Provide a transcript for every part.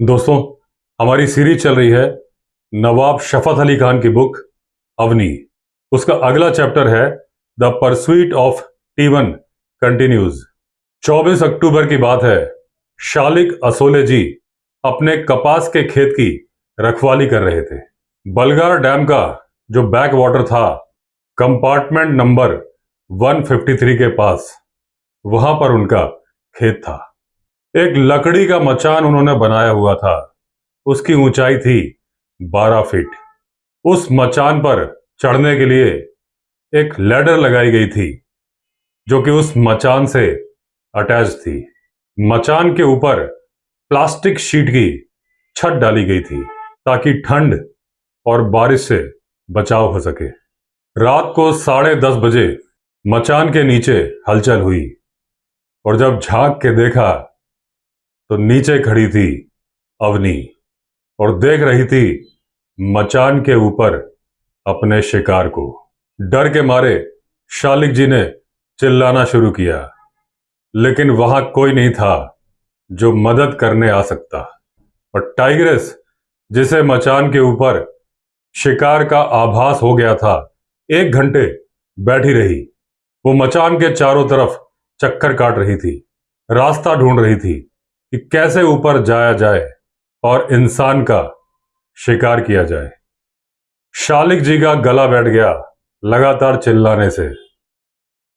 दोस्तों, हमारी सीरीज चल रही है नवाब शफत अली खान की बुक अवनी। उसका अगला चैप्टर है the pursuit of T one continues. 24 अक्टूबर की बात है। शालिक असोले जी अपने कपास के खेत की रखवाली कर रहे थे। बलगार डैम का जो बैक वाटर था, कंपार्टमेंट नंबर 153 के पास, वहां पर उनका खेत था। एक लकड़ी का मचान उन्होंने बनाया हुआ था। उसकी ऊंचाई थी 12 फीट। उस मचान पर चढ़ने के लिए एक लैडर लगाई गई थी जो कि उस मचान से अटैच थी। मचान के ऊपर प्लास्टिक शीट की छत डाली गई थी ताकि ठंड और बारिश से बचाव हो सके। रात को 10:30 बजे मचान के नीचे हलचल हुई और जब झांक के देखा तो नीचे खड़ी थी अवनी और देख रही थी मचान के ऊपर अपने शिकार को। डर के मारे शालिक जी ने चिल्लाना शुरू किया, लेकिन वहां कोई नहीं था जो मदद करने आ सकता। और टाइग्रेस, जिसे मचान के ऊपर शिकार का आभास हो गया था, 1 घंटे बैठी रही। वो मचान के चारों तरफ चक्कर काट रही थी, रास्ता ढूंढ रही थी कि कैसे ऊपर जाया जाए और इंसान का शिकार किया जाए। शालिक जी का गला बैठ गया लगातार चिल्लाने से।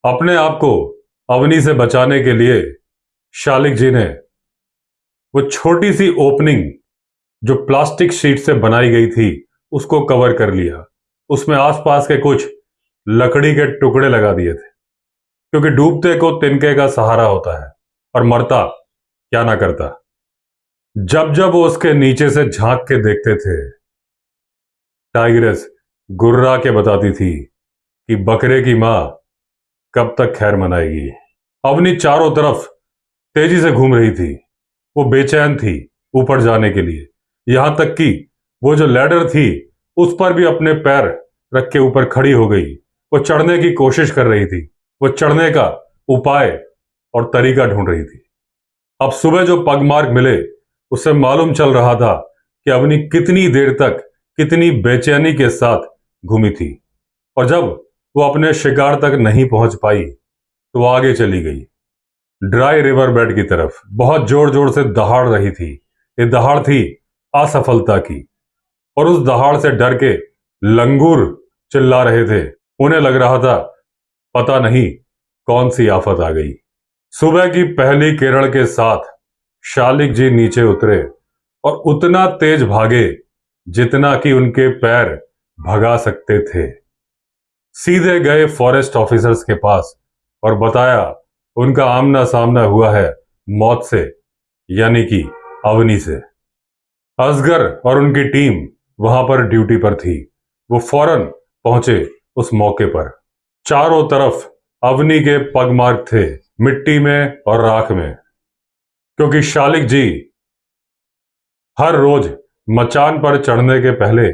अपने आप को अवनी से बचाने के लिए शालिक जी ने वो छोटी सी ओपनिंग जो प्लास्टिक शीट से बनाई गई थी उसको कवर कर लिया। उसमें आसपास के कुछ लकड़ी के टुकड़े लगा दिए थे, क्योंकि डूबते को तिनके का सहारा होता है और मरता क्या ना करता। जब जब वो उसके नीचे से झांक के देखते थे, टाइग्रेस गुर्रा के बताती थी कि बकरे की मां कब तक खैर मनाएगी। अवनी चारों तरफ तेजी से घूम रही थी। वो बेचैन थी ऊपर जाने के लिए, यहां तक कि वो जो लैडर थी उस पर भी अपने पैर रख के ऊपर खड़ी हो गई। वो चढ़ने की कोशिश कर रही थी। वो चढ़ने का उपाय और तरीका ढूंढ रही थी। अब सुबह जो पगमार्क मिले उससे मालूम चल रहा था कि अवनी कितनी देर तक कितनी बेचैनी के साथ घूमी थी। और जब वो अपने शिकार तक नहीं पहुंच पाई तो वो आगे चली गई, ड्राई रिवर बेड की तरफ। बहुत जोर जोर से दहाड़ रही थी। ये दहाड़ थी असफलता की, और उस दहाड़ से डर के लंगूर चिल्ला रहे थे। उन्हें लग रहा था पता नहीं कौन सी आफत आ गई। सुबह की पहली किरण के साथ शालिक जी नीचे उतरे और उतना तेज भागे जितना कि उनके पैर भगा सकते थे। सीधे गए फॉरेस्ट ऑफिसर्स के पास और बताया उनका आमना सामना हुआ है मौत से, यानी कि अवनी से। असगर और उनकी टीम वहां पर ड्यूटी पर थी। वो फौरन पहुंचे उस मौके पर। चारों तरफ अवनी के पगमार्क थे, मिट्टी में और राख में, क्योंकि शालिक जी हर रोज मचान पर चढ़ने के पहले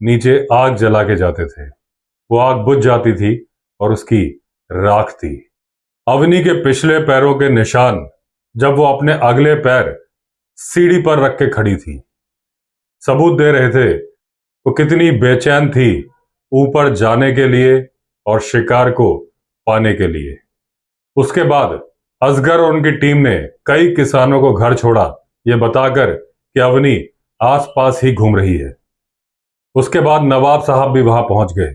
नीचे आग जला के जाते थे। वो आग बुझ जाती थी और उसकी राख थी। अवनी के पिछले पैरों के निशान जब वो अपने अगले पैर सीढ़ी पर रख के खड़ी थी, सबूत दे रहे थे वो कितनी बेचैन थी ऊपर जाने के लिए और शिकार को पाने के लिए। उसके बाद असगर और उनकी टीम ने कई किसानों को घर छोड़ा, ये बताकर कि अवनी आसपास ही घूम रही है। उसके बाद नवाब साहब भी वहां पहुंच गए।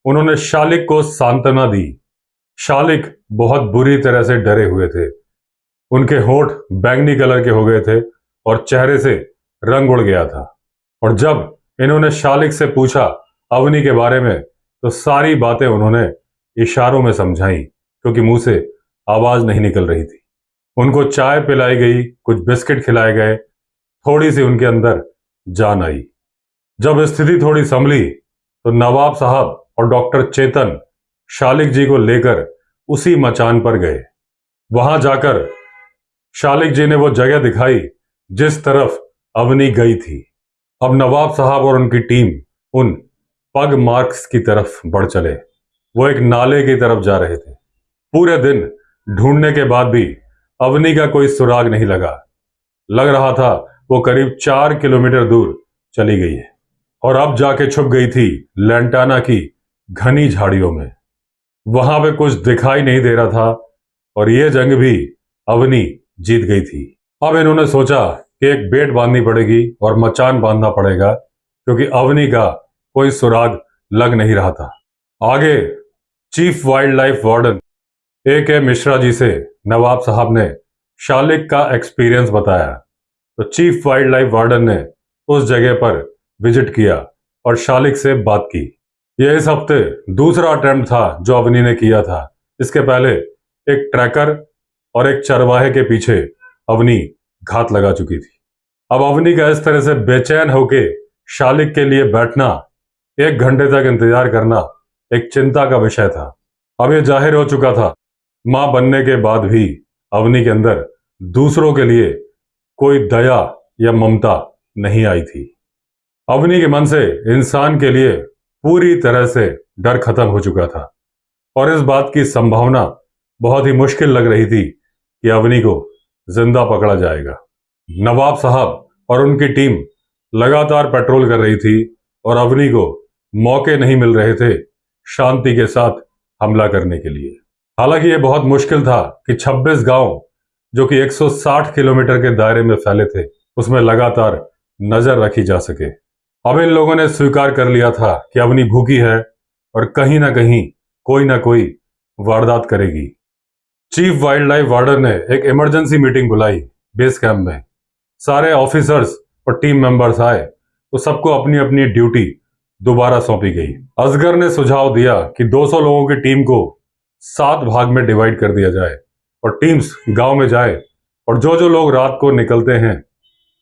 उन्होंने शालिक को सांत्वना दी। शालिक बहुत बुरी तरह से डरे हुए थे। उनके होंठ बैंगनी कलर के हो गए थे और चेहरे से रंग उड़ गया था। और जब इन्होंने शालिक से पूछा अवनी के बारे में तो सारी बातें उन्होंने इशारों में समझाई, क्योंकि मुंह से आवाज नहीं निकल रही थी। उनको चाय पिलाई गई, कुछ बिस्किट खिलाए गए, थोड़ी सी उनके अंदर जान आई। जब स्थिति थोड़ी संभली तो नवाब साहब और डॉक्टर चेतन शालिक जी को लेकर उसी मचान पर गए। वहां जाकर शालिक जी ने वो जगह दिखाई जिस तरफ अवनी गई थी। अब नवाब साहब और उनकी टीम उन पग मार्क्स की तरफ बढ़ चले। वो एक नाले की तरफ जा रहे थे। पूरे दिन ढूंढने के बाद भी अवनी का कोई सुराग नहीं लगा। लग रहा था वो करीब 4 किलोमीटर दूर चली गई है और अब जाके छुप गई थी लैंटाना की घनी झाड़ियों में। वहां पे कुछ दिखाई नहीं दे रहा था और ये जंग भी अवनी जीत गई थी। अब इन्होंने सोचा कि एक बेट बांधनी पड़ेगी और मचान बांधना पड़ेगा, क्योंकि अवनी का कोई सुराग लग नहीं रहा था। आगे chief wildlife warden A.K. Mishra ji से नवाब साहब ने शालिक का एक्सपीरियंस बताया, तो चीफ वाइल्ड लाइफ वार्डन ने उस जगह पर विजिट किया और शालिक से बात की। यह इस हफ्ते दूसरा अटेम्प्ट था जो अवनी ने किया था। इसके पहले एक ट्रैकर और एक चरवाहे के पीछे अवनी घात लगा चुकी थी। अब अवनी का इस तरह से बेचैन होके शालिक के लिए बैठना, 1 घंटे तक इंतजार करना एक चिंता का विषय था। अब यह जाहिर हो चुका था, मां बनने के बाद भी अवनी के अंदर दूसरों के लिए कोई दया या ममता नहीं आई थी। अवनी के मन से इंसान के लिए पूरी तरह से डर खत्म हो चुका था और इस बात की संभावना बहुत ही मुश्किल लग रही थी कि अवनी को जिंदा पकड़ा जाएगा। नवाब साहब और उनकी टीम लगातार पेट्रोल कर रही थी और अवनी को मौके नहीं मिल रहे थे शांति के साथ हमला करने के लिए। हालांकि यह बहुत मुश्किल था कि 26 गांव जो कि 160 किलोमीटर के दायरे में फैले थे, उसमें लगातार नजर रखी जा सके। अब इन लोगों ने स्वीकार कर लिया था कि अवनी भूखी है और कहीं ना कहीं कोई ना कोई वारदात करेगी। चीफ वाइल्ड लाइफ वार्डन ने एक इमरजेंसी मीटिंग बुलाई बेस कैंप में। सारे ऑफिसर्स और टीम मेंबर्स आए तो सबको अपनी अपनी ड्यूटी दोबारा सौंपी गई। असगर ने सुझाव दिया कि 200 लोगों की टीम को 7 भाग में डिवाइड कर दिया जाए और टीम्स गांव में जाए और जो जो लोग रात को निकलते हैं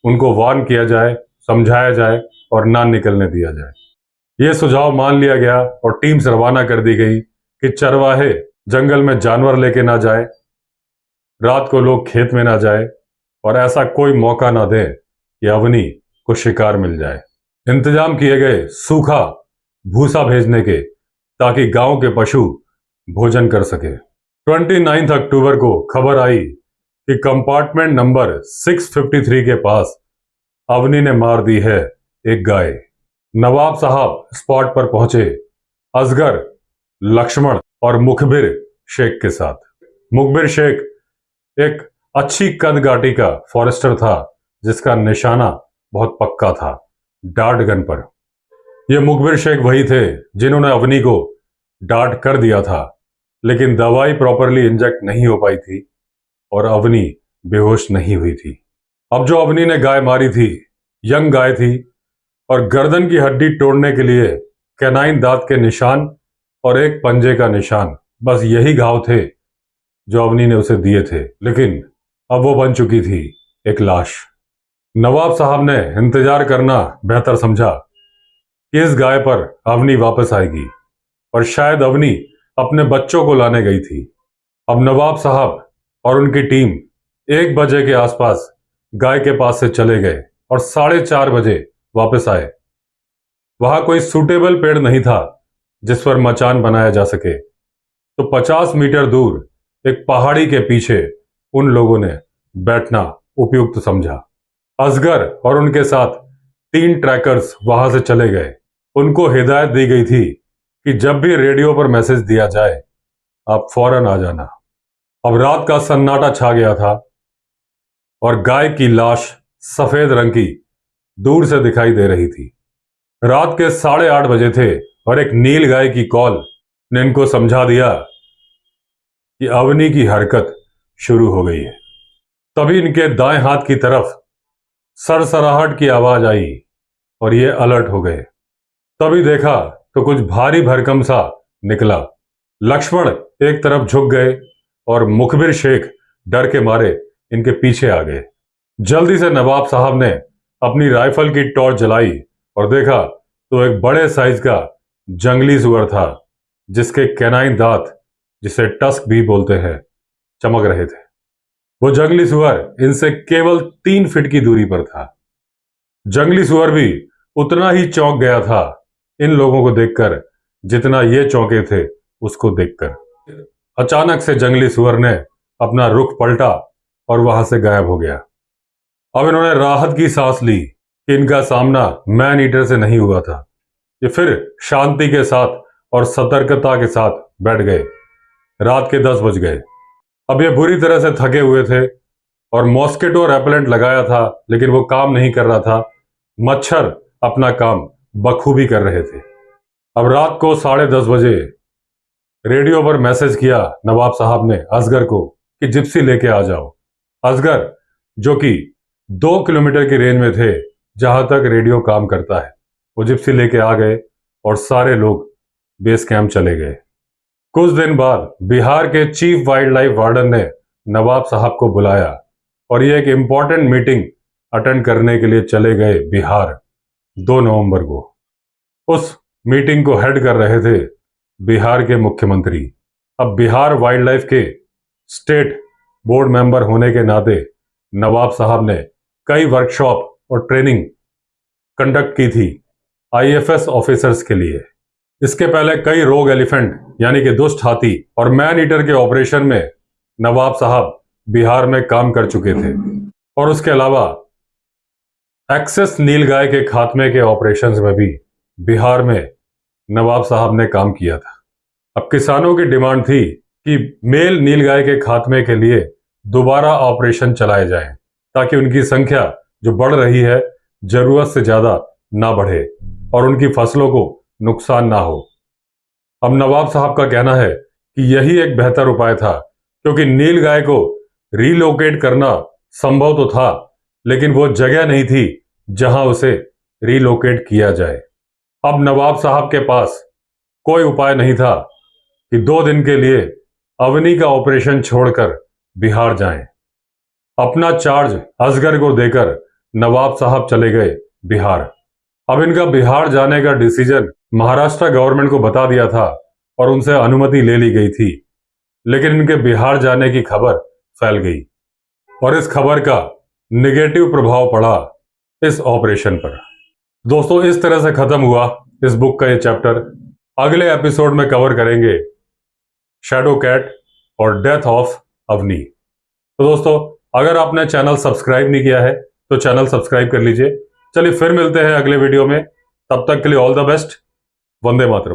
उनको वार्न किया जाए, समझाया जाए और ना निकलने दिया जाए। यह सुझाव मान लिया गया और टीम्स रवाना कर दी गई कि चरवाहे जंगल में जानवर लेके ना जाए, रात को लोग खेत में ना जाए और ऐसा कोई मौका ना दें कि अवनी को शिकार मिल जाए। इंतजाम किए गए सूखा भूसा भेजने के, ताकि गांव के पशु भोजन कर सके। 29 अक्टूबर को खबर आई कि कंपार्टमेंट नंबर 653 के पास अवनी ने मार दी है एक गाय। नवाब साहब स्पॉट पर पहुंचे असगर, लक्ष्मण और मुखबिर शेख के साथ। मुखबिर शेख एक अच्छी कदगाटी का फॉरेस्टर था जिसका निशाना बहुत पक्का था, डार्ट गन पर। यह मुखबिर शेख वही थे जिन्होंने अवनी को डार्ट कर दिया था, लेकिन दवाई प्रॉपरली इंजेक्ट नहीं हो पाई थी और अवनी बेहोश नहीं हुई थी। अब जो अवनी ने गाय मारी थी, यंग गाय थी और गर्दन की हड्डी तोड़ने के लिए कैनाइन दांत के निशान और एक पंजे का निशान, बस यही घाव थे जो अवनी ने उसे दिए थे। लेकिन अब वो बन चुकी थी एक लाश। नवाब साहब ने इंतजार करना बेहतर समझा कि इस गाय पर अवनी वापस आएगी और शायद अवनी अपने बच्चों को लाने गई थी। अब नवाब साहब और उनकी टीम 1 बजे के आसपास गाय के पास से चले गए और 4:30 बजे वापस आए। वहां कोई सूटेबल पेड़ नहीं था जिस पर मचान बनाया जा सके, तो 50 मीटर दूर एक पहाड़ी के पीछे उन लोगों ने बैठना उपयुक्त समझा। असगर और उनके साथ 3 ट्रैकर्स वहां से चले गए। उनको हिदायत दी गई थी कि जब भी रेडियो पर मैसेज दिया जाए आप फौरन आ जाना। अब रात का सन्नाटा छा गया था और गाय की लाश सफेद रंग की दूर से दिखाई दे रही थी। रात के 8:30 बजे थे और एक नील गाय की कॉल ने इनको समझा दिया कि अवनी की हरकत शुरू हो गई है। तभी इनके दाएं हाथ की तरफ सरसराहट की आवाज आई और ये अलर्ट हो गए। तभी देखा तो कुछ भारी भरकम सा निकला। लक्ष्मण एक तरफ झुक गए और मुखबिर शेख डर के मारे इनके पीछे आ गए। जल्दी से नवाब साहब ने अपनी राइफल की टॉर्च जलाई और देखा तो एक बड़े साइज का जंगली सुअर था जिसके कैनाइन दांत, जिसे टस्क भी बोलते हैं, चमक रहे थे। वो जंगली सुअर इनसे केवल 3 फीट की दूरी पर था। जंगली सुअर भी उतना ही चौंक गया था इन लोगों को देखकर जितना ये चौंके थे उसको देखकर। अचानक से जंगली सुअर ने अपना रुख पलटा और वहां से गायब हो गया। अब इन्होंने राहत की सांस ली कि इनका सामना मैन ईटर से नहीं हुआ था। ये फिर शांति के साथ और सतर्कता के साथ बैठ गए। रात के 10 बज गए। अब ये बुरी तरह से थके हुए थे और मॉस्किटो रेपेलेंट लगाया था, लेकिन वो काम नहीं कर रहा था। मच्छर अपना काम बखूबी कर रहे थे। अब रात को 10:30 बजे रेडियो पर मैसेज किया नवाब साहब ने असगर को कि जिप्सी लेके आ जाओ। असगर, जो कि 2 किलोमीटर की रेंज में थे जहां तक रेडियो काम करता है, वो जिप्सी लेके आ गए और सारे लोग बेस कैंप चले गए। कुछ दिन बाद बिहार के चीफ वाइल्ड लाइफ वार्डन ने नवाब साहब को बुलाया और ये एक इंपॉर्टेंट मीटिंग अटेंड करने के लिए चले गए बिहार 2 नवंबर को। उस मीटिंग को हेड कर रहे थे बिहार के मुख्यमंत्री। अब बिहार वाइल्ड लाइफ के स्टेट बोर्ड मेंबर होने के नाते नवाब साहब ने कई वर्कशॉप और ट्रेनिंग कंडक्ट की थी आईएफएस ऑफिसर्स के लिए। इसके पहले कई रोग एलिफेंट यानी कि दुष्ट हाथी और मैन ईटर के ऑपरेशन में नवाब साहब बिहार में काम कर चुके थे और उसके अलावा एक्सेस नीलगाय के खात्मे के ऑपरेशंस में भी बिहार में नवाब साहब ने काम किया था। अब किसानों की डिमांड थी कि मेल नीलगाय के खात्मे के लिए दोबारा ऑपरेशन चलाए जाएं ताकि उनकी संख्या जो बढ़ रही है जरूरत से ज्यादा ना बढ़े और उनकी फसलों को नुकसान ना हो। अब नवाब साहब का कहना है कि यही एक बेहतर उपाय था, क्योंकि नीलगाय को रीलोकेट करना संभव तो था, लेकिन वो जगह नहीं थी जहां उसे रीलोकेट किया जाए। अब नवाब साहब के पास कोई उपाय नहीं था कि 2 दिन के लिए अवनी का ऑपरेशन छोड़कर बिहार जाएं। अपना चार्ज असगर को देकर नवाब साहब चले गए बिहार। अब इनका बिहार जाने का डिसीजन महाराष्ट्र गवर्नमेंट को बता दिया था और उनसे अनुमति ले ली गई थी, लेकिन इनके बिहार जाने की खबर फैल गई और इस खबर का नेगेटिव प्रभाव पड़ा इस ऑपरेशन पर। दोस्तों, इस तरह से खत्म हुआ इस बुक का ये चैप्टर। अगले एपिसोड में कवर करेंगे शैडो कैट और डेथ ऑफ अवनी। तो दोस्तों, अगर आपने चैनल सब्सक्राइब नहीं किया है तो चैनल सब्सक्राइब कर लीजिए। चलिए फिर मिलते हैं अगले वीडियो में। तब तक के लिए all the best. Vande Mataram.